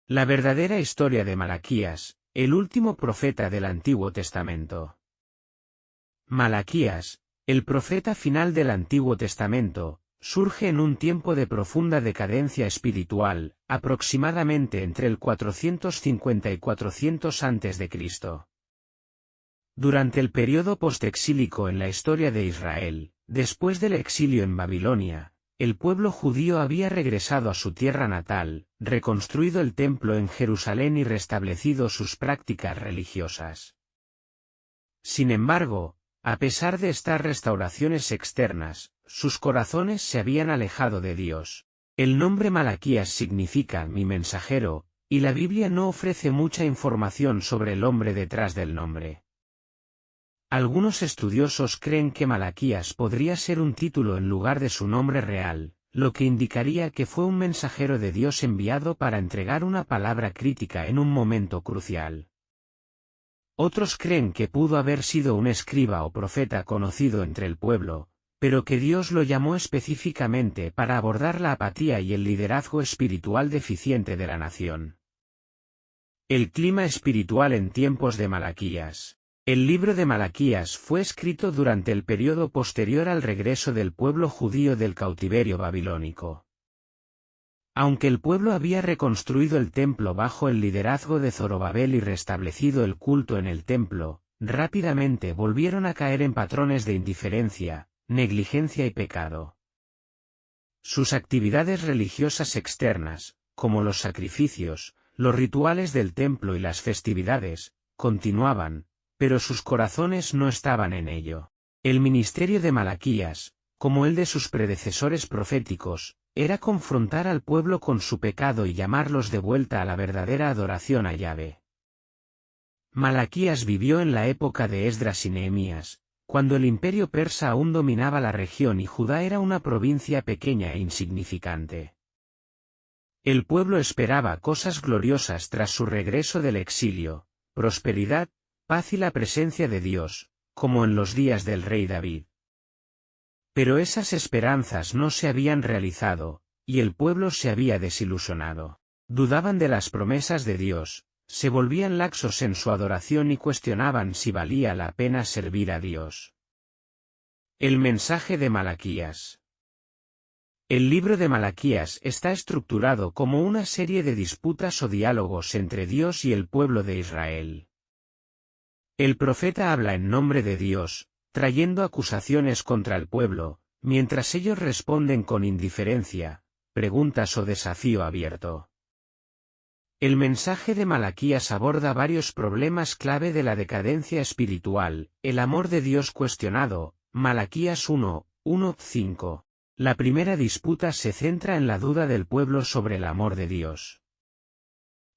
La verdadera historia de Malaquías, el último profeta del Antiguo Testamento. Malaquías, el profeta final del Antiguo Testamento, surge en un tiempo de profunda decadencia espiritual, aproximadamente entre el 450 y 400 a.C. Durante el período postexílico en la historia de Israel, después del exilio en Babilonia, el pueblo judío había regresado a su tierra natal, reconstruido el templo en Jerusalén y restablecido sus prácticas religiosas. Sin embargo, a pesar de estas restauraciones externas, sus corazones se habían alejado de Dios. El nombre Malaquías significa «mi mensajero», y la Biblia no ofrece mucha información sobre el hombre detrás del nombre. Algunos estudiosos creen que Malaquías podría ser un título en lugar de su nombre real, lo que indicaría que fue un mensajero de Dios enviado para entregar una palabra crítica en un momento crucial. Otros creen que pudo haber sido un escriba o profeta conocido entre el pueblo, pero que Dios lo llamó específicamente para abordar la apatía y el liderazgo espiritual deficiente de la nación. El clima espiritual en tiempos de Malaquías. El libro de Malaquías fue escrito durante el periodo posterior al regreso del pueblo judío del cautiverio babilónico. Aunque el pueblo había reconstruido el templo bajo el liderazgo de Zorobabel y restablecido el culto en el templo, rápidamente volvieron a caer en patrones de indiferencia, negligencia y pecado. Sus actividades religiosas externas, como los sacrificios, los rituales del templo y las festividades, continuaban, pero sus corazones no estaban en ello. El ministerio de Malaquías, como el de sus predecesores proféticos, era confrontar al pueblo con su pecado y llamarlos de vuelta a la verdadera adoración a Yahvé. Malaquías vivió en la época de Esdras y Nehemías, cuando el imperio persa aún dominaba la región y Judá era una provincia pequeña e insignificante. El pueblo esperaba cosas gloriosas tras su regreso del exilio, prosperidad, paz y la presencia de Dios, como en los días del rey David. Pero esas esperanzas no se habían realizado, y el pueblo se había desilusionado. Dudaban de las promesas de Dios, se volvían laxos en su adoración y cuestionaban si valía la pena servir a Dios. El mensaje de Malaquías. El libro de Malaquías está estructurado como una serie de disputas o diálogos entre Dios y el pueblo de Israel. El profeta habla en nombre de Dios, trayendo acusaciones contra el pueblo, mientras ellos responden con indiferencia, preguntas o desafío abierto. El mensaje de Malaquías aborda varios problemas clave de la decadencia espiritual, el amor de Dios cuestionado, Malaquías 1:1-5. La primera disputa se centra en la duda del pueblo sobre el amor de Dios.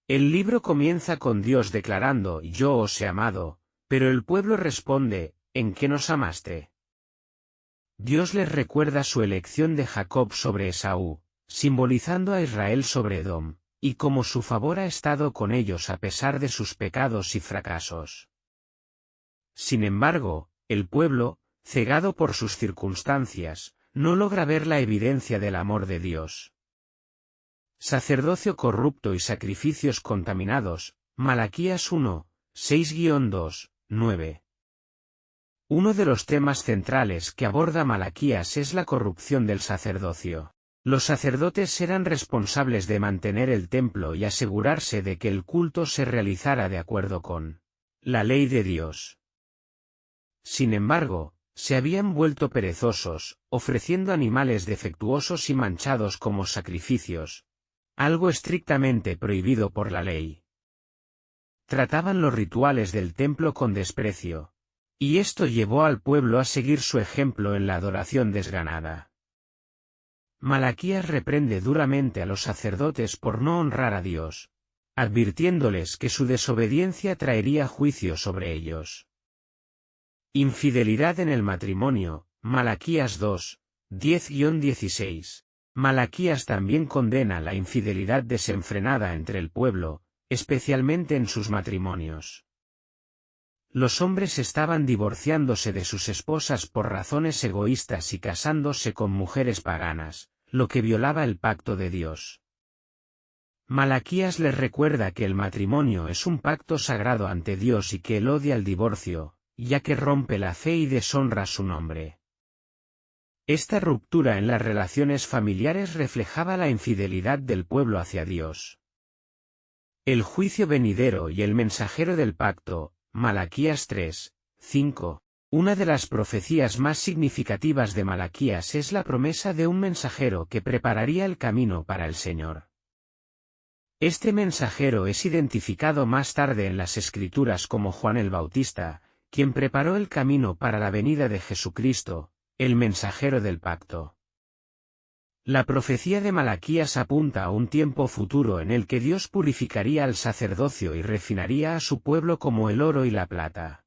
El libro comienza con Dios declarando «Yo os he amado», pero el pueblo responde «¿En qué nos amaste?». Dios les recuerda su elección de Jacob sobre Esaú, simbolizando a Israel sobre Edom, y cómo su favor ha estado con ellos a pesar de sus pecados y fracasos. Sin embargo, el pueblo, cegado por sus circunstancias, no logra ver la evidencia del amor de Dios. Sacerdocio corrupto y sacrificios contaminados, Malaquías 1:6-2-9. Uno de los temas centrales que aborda Malaquías es la corrupción del sacerdocio. Los sacerdotes eran responsables de mantener el templo y asegurarse de que el culto se realizara de acuerdo con la ley de Dios. Sin embargo, se habían vuelto perezosos, ofreciendo animales defectuosos y manchados como sacrificios, algo estrictamente prohibido por la ley. Trataban los rituales del templo con desprecio, y esto llevó al pueblo a seguir su ejemplo en la adoración desganada. Malaquías reprende duramente a los sacerdotes por no honrar a Dios, advirtiéndoles que su desobediencia traería juicio sobre ellos. Infidelidad en el matrimonio, Malaquías 2:10-16. Malaquías también condena la infidelidad desenfrenada entre el pueblo, especialmente en sus matrimonios. Los hombres estaban divorciándose de sus esposas por razones egoístas y casándose con mujeres paganas, lo que violaba el pacto de Dios. Malaquías les recuerda que el matrimonio es un pacto sagrado ante Dios y que él odia el divorcio, ya que rompe la fe y deshonra su nombre. Esta ruptura en las relaciones familiares reflejaba la infidelidad del pueblo hacia Dios. El juicio venidero y el mensajero del pacto, Malaquías 3, 5. Una de las profecías más significativas de Malaquías es la promesa de un mensajero que prepararía el camino para el Señor. Este mensajero es identificado más tarde en las Escrituras como Juan el Bautista, quien preparó el camino para la venida de Jesucristo, el mensajero del pacto. La profecía de Malaquías apunta a un tiempo futuro en el que Dios purificaría al sacerdocio y refinaría a su pueblo como el oro y la plata.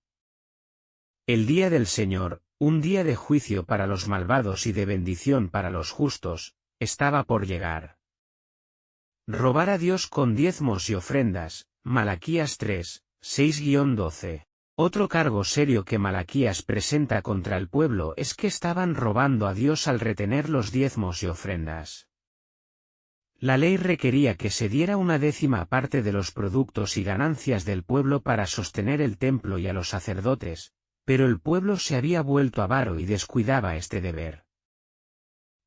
El día del Señor, un día de juicio para los malvados y de bendición para los justos, estaba por llegar. Robar a Dios con diezmos y ofrendas, Malaquías 3, 6-12. Otro cargo serio que Malaquías presenta contra el pueblo es que estaban robando a Dios al retener los diezmos y ofrendas. La ley requería que se diera una décima parte de los productos y ganancias del pueblo para sostener el templo y a los sacerdotes, pero el pueblo se había vuelto avaro y descuidaba este deber.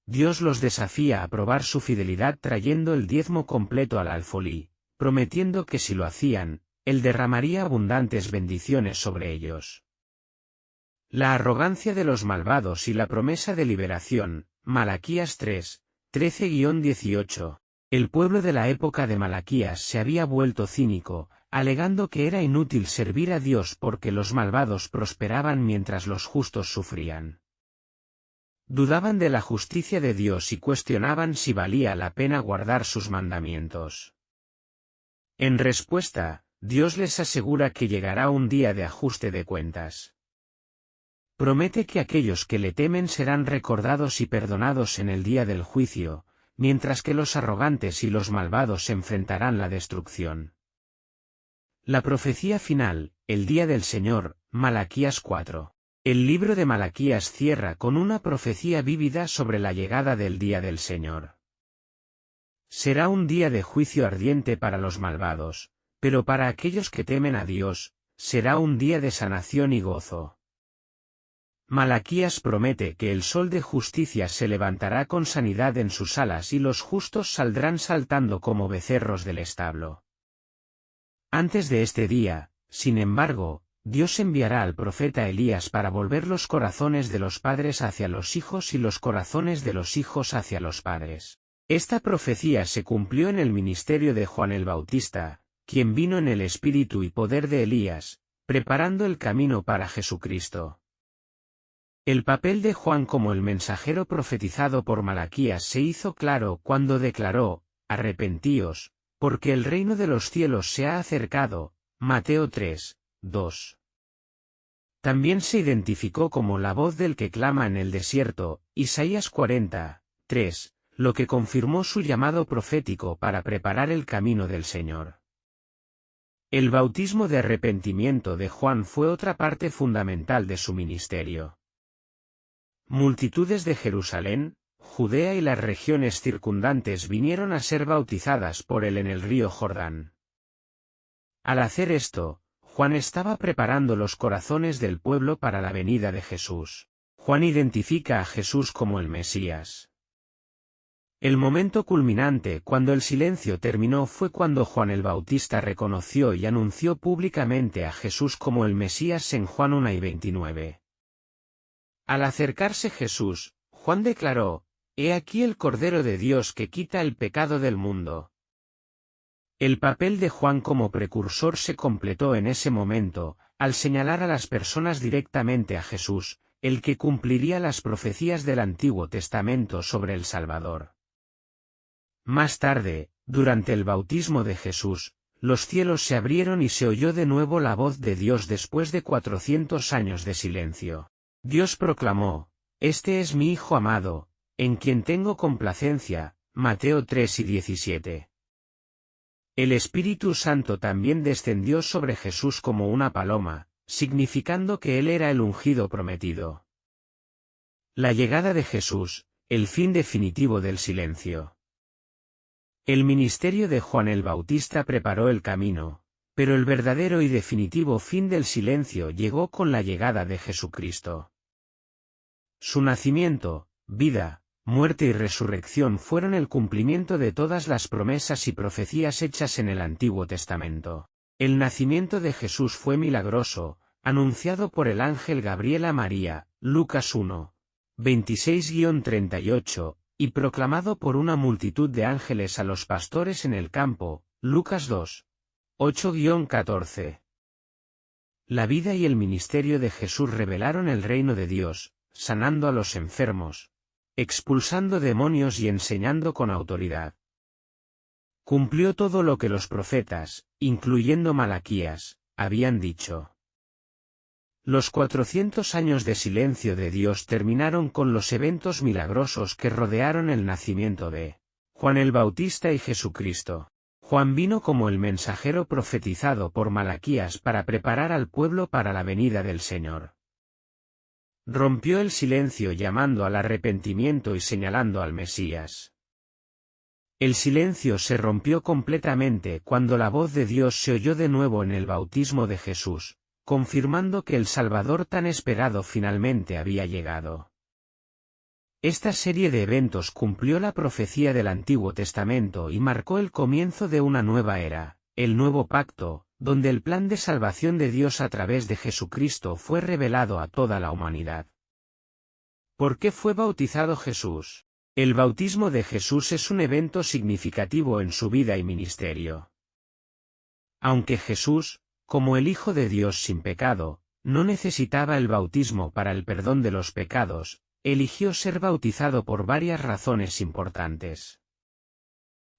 Dios los desafía a probar su fidelidad trayendo el diezmo completo al alfolí, prometiendo que si lo hacían, Él derramaría abundantes bendiciones sobre ellos. La arrogancia de los malvados y la promesa de liberación, Malaquías 3, 13-18. El pueblo de la época de Malaquías se había vuelto cínico, alegando que era inútil servir a Dios porque los malvados prosperaban mientras los justos sufrían. Dudaban de la justicia de Dios y cuestionaban si valía la pena guardar sus mandamientos. En respuesta, Dios les asegura que llegará un día de ajuste de cuentas. Promete que aquellos que le temen serán recordados y perdonados en el día del juicio, mientras que los arrogantes y los malvados enfrentarán la destrucción. La profecía final, el día del Señor, Malaquías 4. El libro de Malaquías cierra con una profecía vívida sobre la llegada del día del Señor. Será un día de juicio ardiente para los malvados, pero para aquellos que temen a Dios, será un día de sanación y gozo. Malaquías promete que el sol de justicia se levantará con sanidad en sus alas y los justos saldrán saltando como becerros del establo. Antes de este día, sin embargo, Dios enviará al profeta Elías para volver los corazones de los padres hacia los hijos y los corazones de los hijos hacia los padres. Esta profecía se cumplió en el ministerio de Juan el Bautista, quien vino en el espíritu y poder de Elías, preparando el camino para Jesucristo. El papel de Juan como el mensajero profetizado por Malaquías se hizo claro cuando declaró: «Arrepentíos, porque el reino de los cielos se ha acercado», Mateo 3, 2. También se identificó como la voz del que clama en el desierto, Isaías 40, 3, lo que confirmó su llamado profético para preparar el camino del Señor. El bautismo de arrepentimiento de Juan fue otra parte fundamental de su ministerio. Multitudes de Jerusalén, Judea y las regiones circundantes vinieron a ser bautizadas por él en el río Jordán. Al hacer esto, Juan estaba preparando los corazones del pueblo para la venida de Jesús. Juan identifica a Jesús como el Mesías. El momento culminante cuando el silencio terminó fue cuando Juan el Bautista reconoció y anunció públicamente a Jesús como el Mesías en Juan 1:29. Al acercarse Jesús, Juan declaró: «He aquí el Cordero de Dios que quita el pecado del mundo». El papel de Juan como precursor se completó en ese momento, al señalar a las personas directamente a Jesús, el que cumpliría las profecías del Antiguo Testamento sobre el Salvador. Más tarde, durante el bautismo de Jesús, los cielos se abrieron y se oyó de nuevo la voz de Dios después de 400 años de silencio. Dios proclamó: «Este es mi Hijo amado, en quien tengo complacencia», Mateo 3:17. El Espíritu Santo también descendió sobre Jesús como una paloma, significando que él era el ungido prometido. La llegada de Jesús, el fin definitivo del silencio. El ministerio de Juan el Bautista preparó el camino, pero el verdadero y definitivo fin del silencio llegó con la llegada de Jesucristo. Su nacimiento, vida, muerte y resurrección fueron el cumplimiento de todas las promesas y profecías hechas en el Antiguo Testamento. El nacimiento de Jesús fue milagroso, anunciado por el ángel Gabriel a María, Lucas 1, 26-38, y proclamado por una multitud de ángeles a los pastores en el campo, Lucas 2, 8-14. La vida y el ministerio de Jesús revelaron el reino de Dios, sanando a los enfermos, expulsando demonios y enseñando con autoridad. Cumplió todo lo que los profetas, incluyendo Malaquías, habían dicho. Los 400 años de silencio de Dios terminaron con los eventos milagrosos que rodearon el nacimiento de Juan el Bautista y Jesucristo. Juan vino como el mensajero profetizado por Malaquías para preparar al pueblo para la venida del Señor. Rompió el silencio llamando al arrepentimiento y señalando al Mesías. El silencio se rompió completamente cuando la voz de Dios se oyó de nuevo en el bautismo de Jesús, confirmando que el Salvador tan esperado finalmente había llegado. Esta serie de eventos cumplió la profecía del Antiguo Testamento y marcó el comienzo de una nueva era, el Nuevo Pacto, donde el plan de salvación de Dios a través de Jesucristo fue revelado a toda la humanidad. ¿Por qué fue bautizado Jesús? El bautismo de Jesús es un evento significativo en su vida y ministerio. Aunque Jesús, como el Hijo de Dios sin pecado, no necesitaba el bautismo para el perdón de los pecados, eligió ser bautizado por varias razones importantes.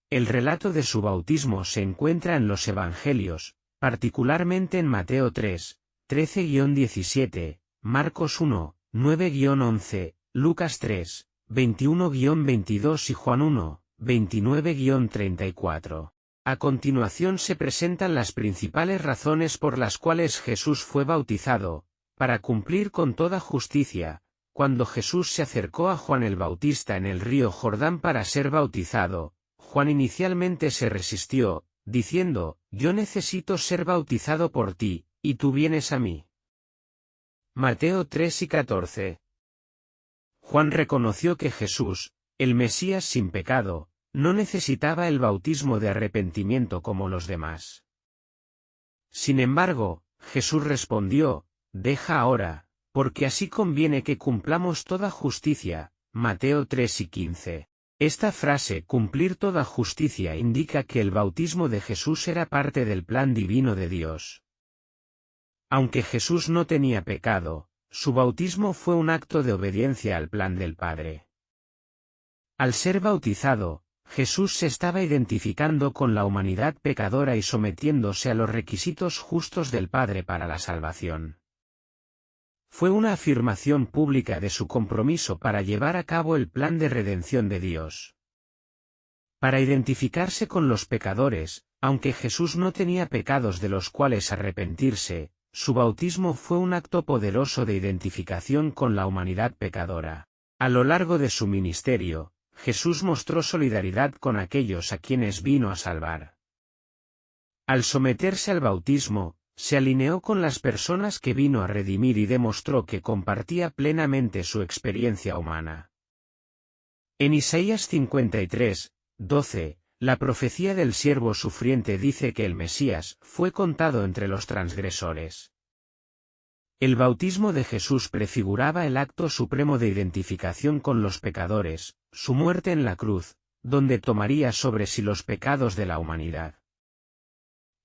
El relato de su bautismo se encuentra en los Evangelios, particularmente en Mateo 3, 13-17, Marcos 1, 9-11, Lucas 3, 21-22 y Juan 1, 29-34. A continuación se presentan las principales razones por las cuales Jesús fue bautizado, para cumplir con toda justicia. Cuando Jesús se acercó a Juan el Bautista en el río Jordán para ser bautizado, Juan inicialmente se resistió, diciendo, «Yo necesito ser bautizado por ti, y tú vienes a mí». Mateo 3:14. Juan reconoció que Jesús, el Mesías sin pecado, no necesitaba el bautismo de arrepentimiento como los demás. Sin embargo, Jesús respondió, «Deja ahora, porque así conviene que cumplamos toda justicia». Mateo 3:15. Esta frase, cumplir toda justicia, indica que el bautismo de Jesús era parte del plan divino de Dios. Aunque Jesús no tenía pecado, su bautismo fue un acto de obediencia al plan del Padre. Al ser bautizado, Jesús se estaba identificando con la humanidad pecadora y sometiéndose a los requisitos justos del Padre para la salvación. Fue una afirmación pública de su compromiso para llevar a cabo el plan de redención de Dios. Para identificarse con los pecadores, aunque Jesús no tenía pecados de los cuales arrepentirse, su bautismo fue un acto poderoso de identificación con la humanidad pecadora. A lo largo de su ministerio, Jesús mostró solidaridad con aquellos a quienes vino a salvar. Al someterse al bautismo, se alineó con las personas que vino a redimir y demostró que compartía plenamente su experiencia humana. En Isaías 53, 12, la profecía del siervo sufriente dice que el Mesías fue contado entre los transgresores. El bautismo de Jesús prefiguraba el acto supremo de identificación con los pecadores, su muerte en la cruz, donde tomaría sobre sí los pecados de la humanidad.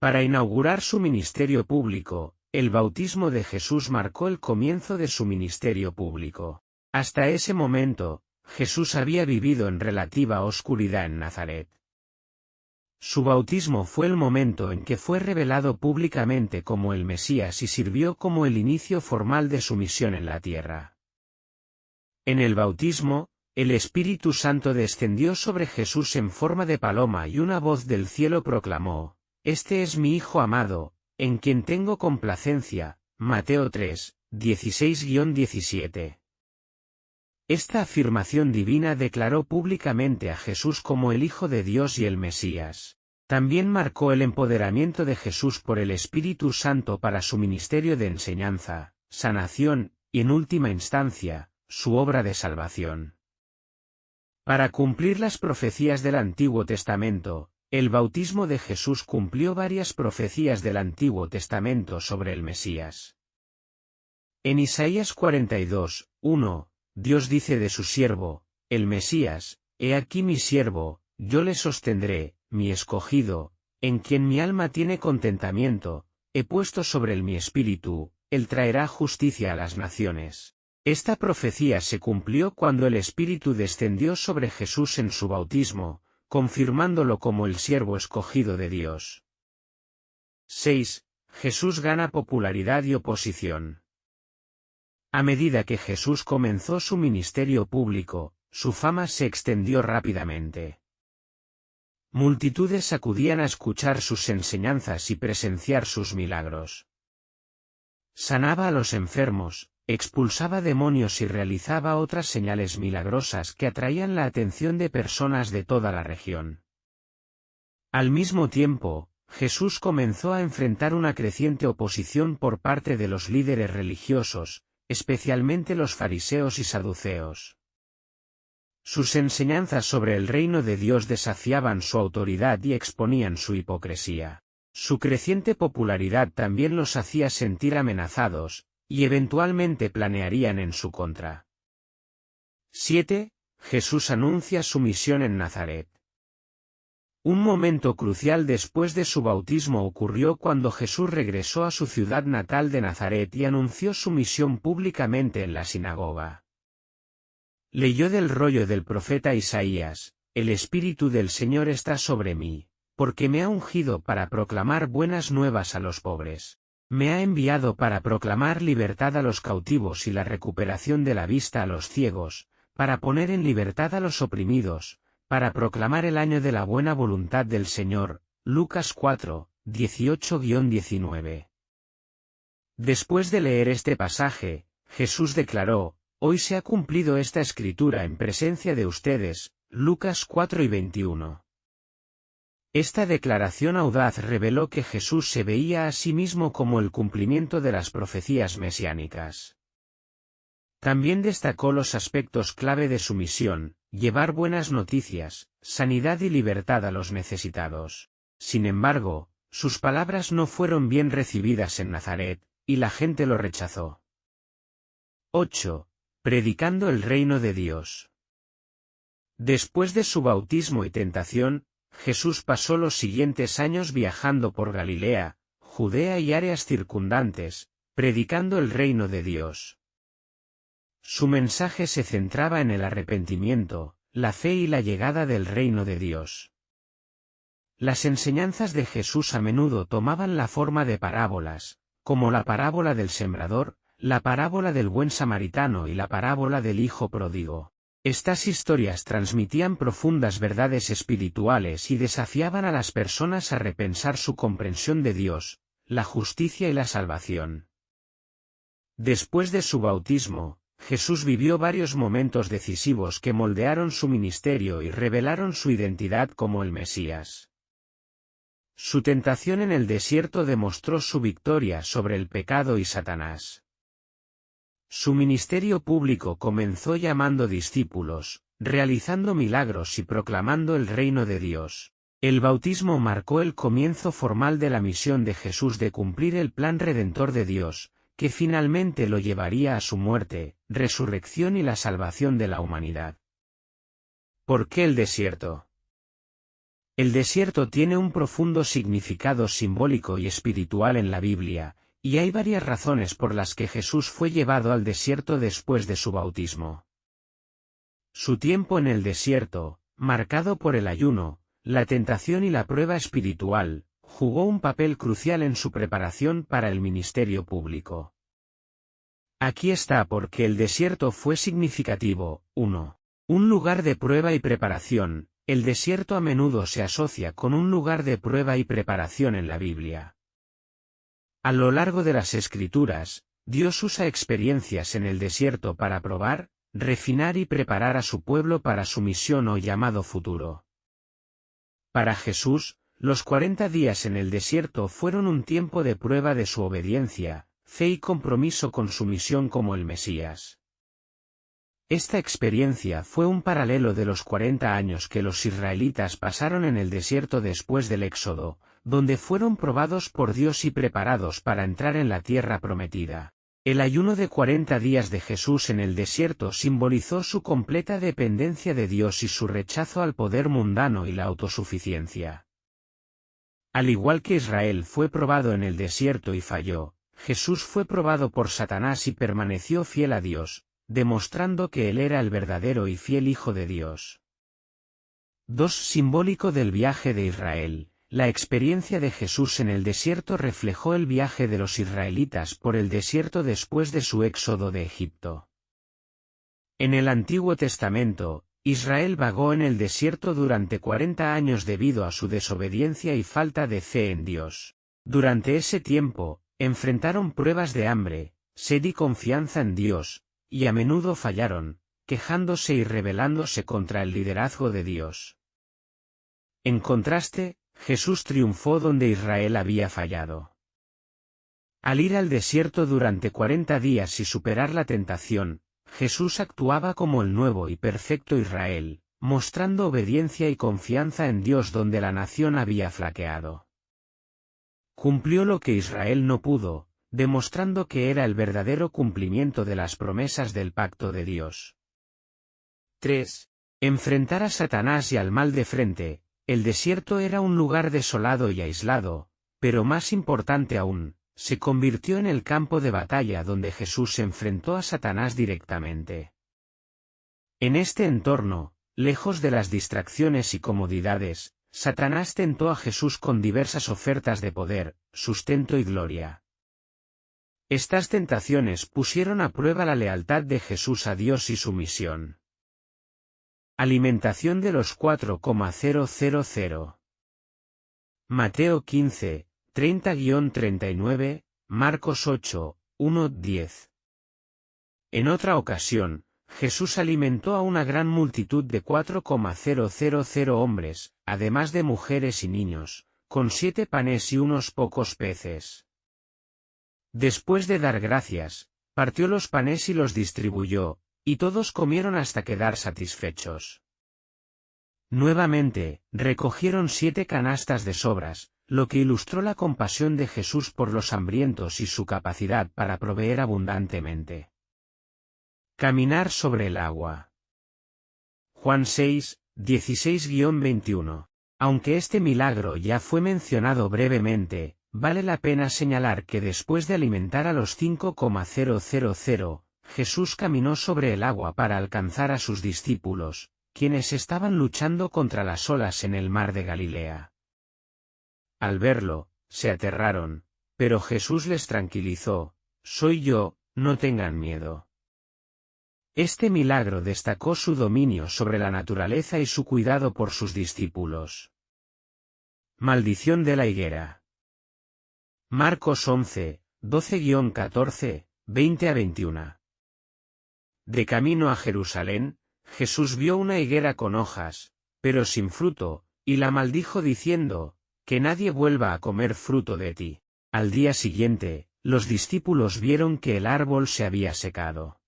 Para inaugurar su ministerio público, el bautismo de Jesús marcó el comienzo de su ministerio público. Hasta ese momento, Jesús había vivido en relativa oscuridad en Nazaret. Su bautismo fue el momento en que fue revelado públicamente como el Mesías y sirvió como el inicio formal de su misión en la tierra. En el bautismo, el Espíritu Santo descendió sobre Jesús en forma de paloma y una voz del cielo proclamó, «Este es mi Hijo amado, en quien tengo complacencia». Mateo 3, 16-17. Esta afirmación divina declaró públicamente a Jesús como el Hijo de Dios y el Mesías. También marcó el empoderamiento de Jesús por el Espíritu Santo para su ministerio de enseñanza, sanación, y en última instancia, su obra de salvación. Para cumplir las profecías del Antiguo Testamento, el bautismo de Jesús cumplió varias profecías del Antiguo Testamento sobre el Mesías. En Isaías 42, 1, Dios dice de su siervo, el Mesías: He aquí mi siervo, yo le sostendré, mi escogido, en quien mi alma tiene contentamiento, he puesto sobre él mi espíritu, él traerá justicia a las naciones. Esta profecía se cumplió cuando el Espíritu descendió sobre Jesús en su bautismo, confirmándolo como el siervo escogido de Dios. 6. Jesús gana popularidad y oposición. A medida que Jesús comenzó su ministerio público, su fama se extendió rápidamente. Multitudes acudían a escuchar sus enseñanzas y presenciar sus milagros. Sanaba a los enfermos, expulsaba demonios y realizaba otras señales milagrosas que atraían la atención de personas de toda la región. Al mismo tiempo, Jesús comenzó a enfrentar una creciente oposición por parte de los líderes religiosos, especialmente los fariseos y saduceos. Sus enseñanzas sobre el reino de Dios desafiaban su autoridad y exponían su hipocresía. Su creciente popularidad también los hacía sentir amenazados, y eventualmente planearían en su contra. 7. Jesús anuncia su misión en Nazaret. Un momento crucial después de su bautismo ocurrió cuando Jesús regresó a su ciudad natal de Nazaret y anunció su misión públicamente en la sinagoga. Leyó del rollo del profeta Isaías: El Espíritu del Señor está sobre mí, porque me ha ungido para proclamar buenas nuevas a los pobres. Me ha enviado para proclamar libertad a los cautivos y la recuperación de la vista a los ciegos, para poner en libertad a los oprimidos, para proclamar el año de la buena voluntad del Señor. Lucas 4, 18-19. Después de leer este pasaje, Jesús declaró: Hoy se ha cumplido esta escritura en presencia de ustedes. Lucas 4 y 21. Esta declaración audaz reveló que Jesús se veía a sí mismo como el cumplimiento de las profecías mesiánicas. También destacó los aspectos clave de su misión: llevar buenas noticias, sanidad y libertad a los necesitados. Sin embargo, sus palabras no fueron bien recibidas en Nazaret, y la gente lo rechazó. 8. Predicando el reino de Dios. Después de su bautismo y tentación, Jesús pasó los siguientes años viajando por Galilea, Judea y áreas circundantes, predicando el reino de Dios. Su mensaje se centraba en el arrepentimiento, la fe y la llegada del reino de Dios. Las enseñanzas de Jesús a menudo tomaban la forma de parábolas, como la parábola del sembrador, la parábola del buen samaritano y la parábola del hijo pródigo. Estas historias transmitían profundas verdades espirituales y desafiaban a las personas a repensar su comprensión de Dios, la justicia y la salvación. Después de su bautismo, Jesús vivió varios momentos decisivos que moldearon su ministerio y revelaron su identidad como el Mesías. Su tentación en el desierto demostró su victoria sobre el pecado y Satanás. Su ministerio público comenzó llamando discípulos, realizando milagros y proclamando el reino de Dios. El bautismo marcó el comienzo formal de la misión de Jesús de cumplir el plan redentor de Dios, que finalmente lo llevaría a su muerte, resurrección y la salvación de la humanidad. ¿Por qué el desierto? El desierto tiene un profundo significado simbólico y espiritual en la Biblia, y hay varias razones por las que Jesús fue llevado al desierto después de su bautismo. Su tiempo en el desierto, marcado por el ayuno, la tentación y la prueba espiritual, jugó un papel crucial en su preparación para el ministerio público. Aquí está por qué el desierto fue significativo. 1. Un lugar de prueba y preparación. El desierto a menudo se asocia con un lugar de prueba y preparación en la Biblia. A lo largo de las Escrituras, Dios usa experiencias en el desierto para probar, refinar y preparar a su pueblo para su misión o llamado futuro. Para Jesús, los 40 días en el desierto fueron un tiempo de prueba de su obediencia, fe y compromiso con su misión como el Mesías. Esta experiencia fue un paralelo de los 40 años que los israelitas pasaron en el desierto después del Éxodo, donde fueron probados por Dios y preparados para entrar en la tierra prometida. El ayuno de 40 días de Jesús en el desierto simbolizó su completa dependencia de Dios y su rechazo al poder mundano y la autosuficiencia. Al igual que Israel fue probado en el desierto y falló, Jesús fue probado por Satanás y permaneció fiel a Dios, demostrando que él era el verdadero y fiel Hijo de Dios. 2. Simbólico del viaje de Israel. La experiencia de Jesús en el desierto reflejó el viaje de los israelitas por el desierto después de su éxodo de Egipto. En el Antiguo Testamento, Israel vagó en el desierto durante 40 años debido a su desobediencia y falta de fe en Dios. Durante ese tiempo, enfrentaron pruebas de hambre, sed y confianza en Dios, y a menudo fallaron, quejándose y rebelándose contra el liderazgo de Dios. En contraste, Jesús triunfó donde Israel había fallado. Al ir al desierto durante 40 días y superar la tentación, Jesús actuaba como el nuevo y perfecto Israel, mostrando obediencia y confianza en Dios donde la nación había flaqueado. Cumplió lo que Israel no pudo, demostrando que era el verdadero cumplimiento de las promesas del pacto de Dios. 3. Enfrentar a Satanás y al mal de frente. El desierto era un lugar desolado y aislado, pero más importante aún, se convirtió en el campo de batalla donde Jesús se enfrentó a Satanás directamente. En este entorno, lejos de las distracciones y comodidades, Satanás tentó a Jesús con diversas ofertas de poder, sustento y gloria. Estas tentaciones pusieron a prueba la lealtad de Jesús a Dios y su misión. Alimentación de los 4,000. Mateo 15, 30-39, Marcos 8, 1-10. En otra ocasión, Jesús alimentó a una gran multitud de 4,000 hombres, además de mujeres y niños, con 7 panes y unos pocos peces. Después de dar gracias, partió los panes y los distribuyó, y todos comieron hasta quedar satisfechos. Nuevamente, recogieron 7 canastas de sobras, lo que ilustró la compasión de Jesús por los hambrientos y su capacidad para proveer abundantemente. Caminar sobre el agua. Juan 6, 16-21. Aunque este milagro ya fue mencionado brevemente, vale la pena señalar que después de alimentar a los 5,000, Jesús caminó sobre el agua para alcanzar a sus discípulos, quienes estaban luchando contra las olas en el mar de Galilea. Al verlo, se aterraron, pero Jesús les tranquilizó: «Soy yo, no tengan miedo». Este milagro destacó su dominio sobre la naturaleza y su cuidado por sus discípulos. Maldición de la higuera. Marcos 11, 12-14, 20-21. De camino a Jerusalén, Jesús vio una higuera con hojas, pero sin fruto, y la maldijo diciendo: «Que nadie vuelva a comer fruto de ti». Al día siguiente, los discípulos vieron que el árbol se había secado.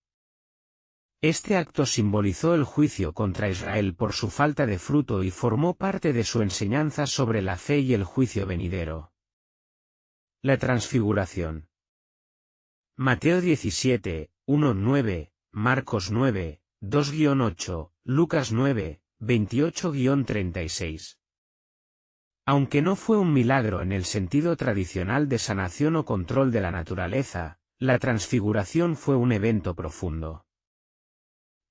Este acto simbolizó el juicio contra Israel por su falta de fruto y formó parte de su enseñanza sobre la fe y el juicio venidero. La transfiguración. Mateo 17, 1-9, Marcos 9, 2-8, Lucas 9, 28-36. Aunque no fue un milagro en el sentido tradicional de sanación o control de la naturaleza, la transfiguración fue un evento profundo.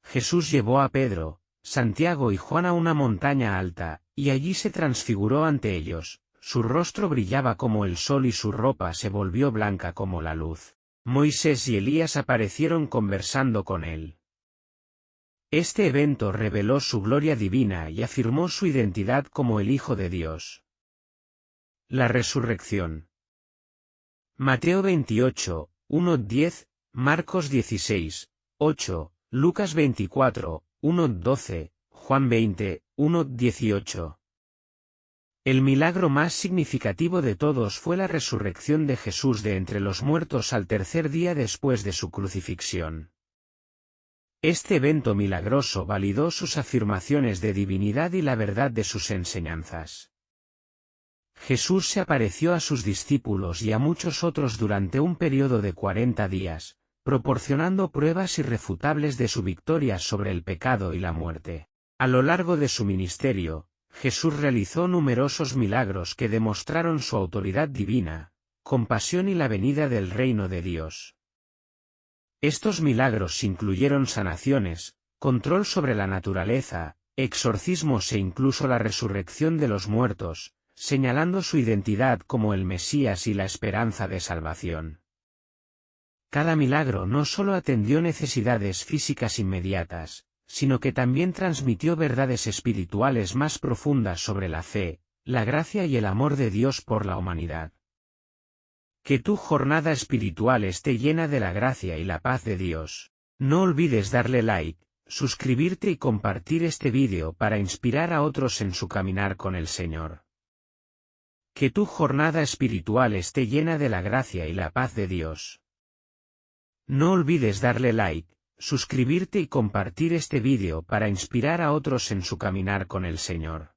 Jesús llevó a Pedro, Santiago y Juan a una montaña alta, y allí se transfiguró ante ellos. Su rostro brillaba como el sol y su ropa se volvió blanca como la luz. Moisés y Elías aparecieron conversando con él. Este evento reveló su gloria divina y afirmó su identidad como el Hijo de Dios. La resurrección. Mateo 28, 1-10, Marcos 16, 8, Lucas 24, 1-12, Juan 20, 1-18. El milagro más significativo de todos fue la resurrección de Jesús de entre los muertos al tercer día después de su crucifixión. Este evento milagroso validó sus afirmaciones de divinidad y la verdad de sus enseñanzas. Jesús se apareció a sus discípulos y a muchos otros durante un periodo de 40 días, proporcionando pruebas irrefutables de su victoria sobre el pecado y la muerte. A lo largo de su ministerio, Jesús realizó numerosos milagros que demostraron su autoridad divina, compasión y la venida del reino de Dios. Estos milagros incluyeron sanaciones, control sobre la naturaleza, exorcismos e incluso la resurrección de los muertos, señalando su identidad como el Mesías y la esperanza de salvación. Cada milagro no solo atendió necesidades físicas inmediatas, sino que también transmitió verdades espirituales más profundas sobre la fe, la gracia y el amor de Dios por la humanidad. Que tu jornada espiritual esté llena de la gracia y la paz de Dios. No olvides darle like, suscribirte y compartir este vídeo para inspirar a otros en su caminar con el Señor. Que tu jornada espiritual esté llena de la gracia y la paz de Dios. No olvides darle like, suscribirte y compartir este vídeo para inspirar a otros en su caminar con el Señor.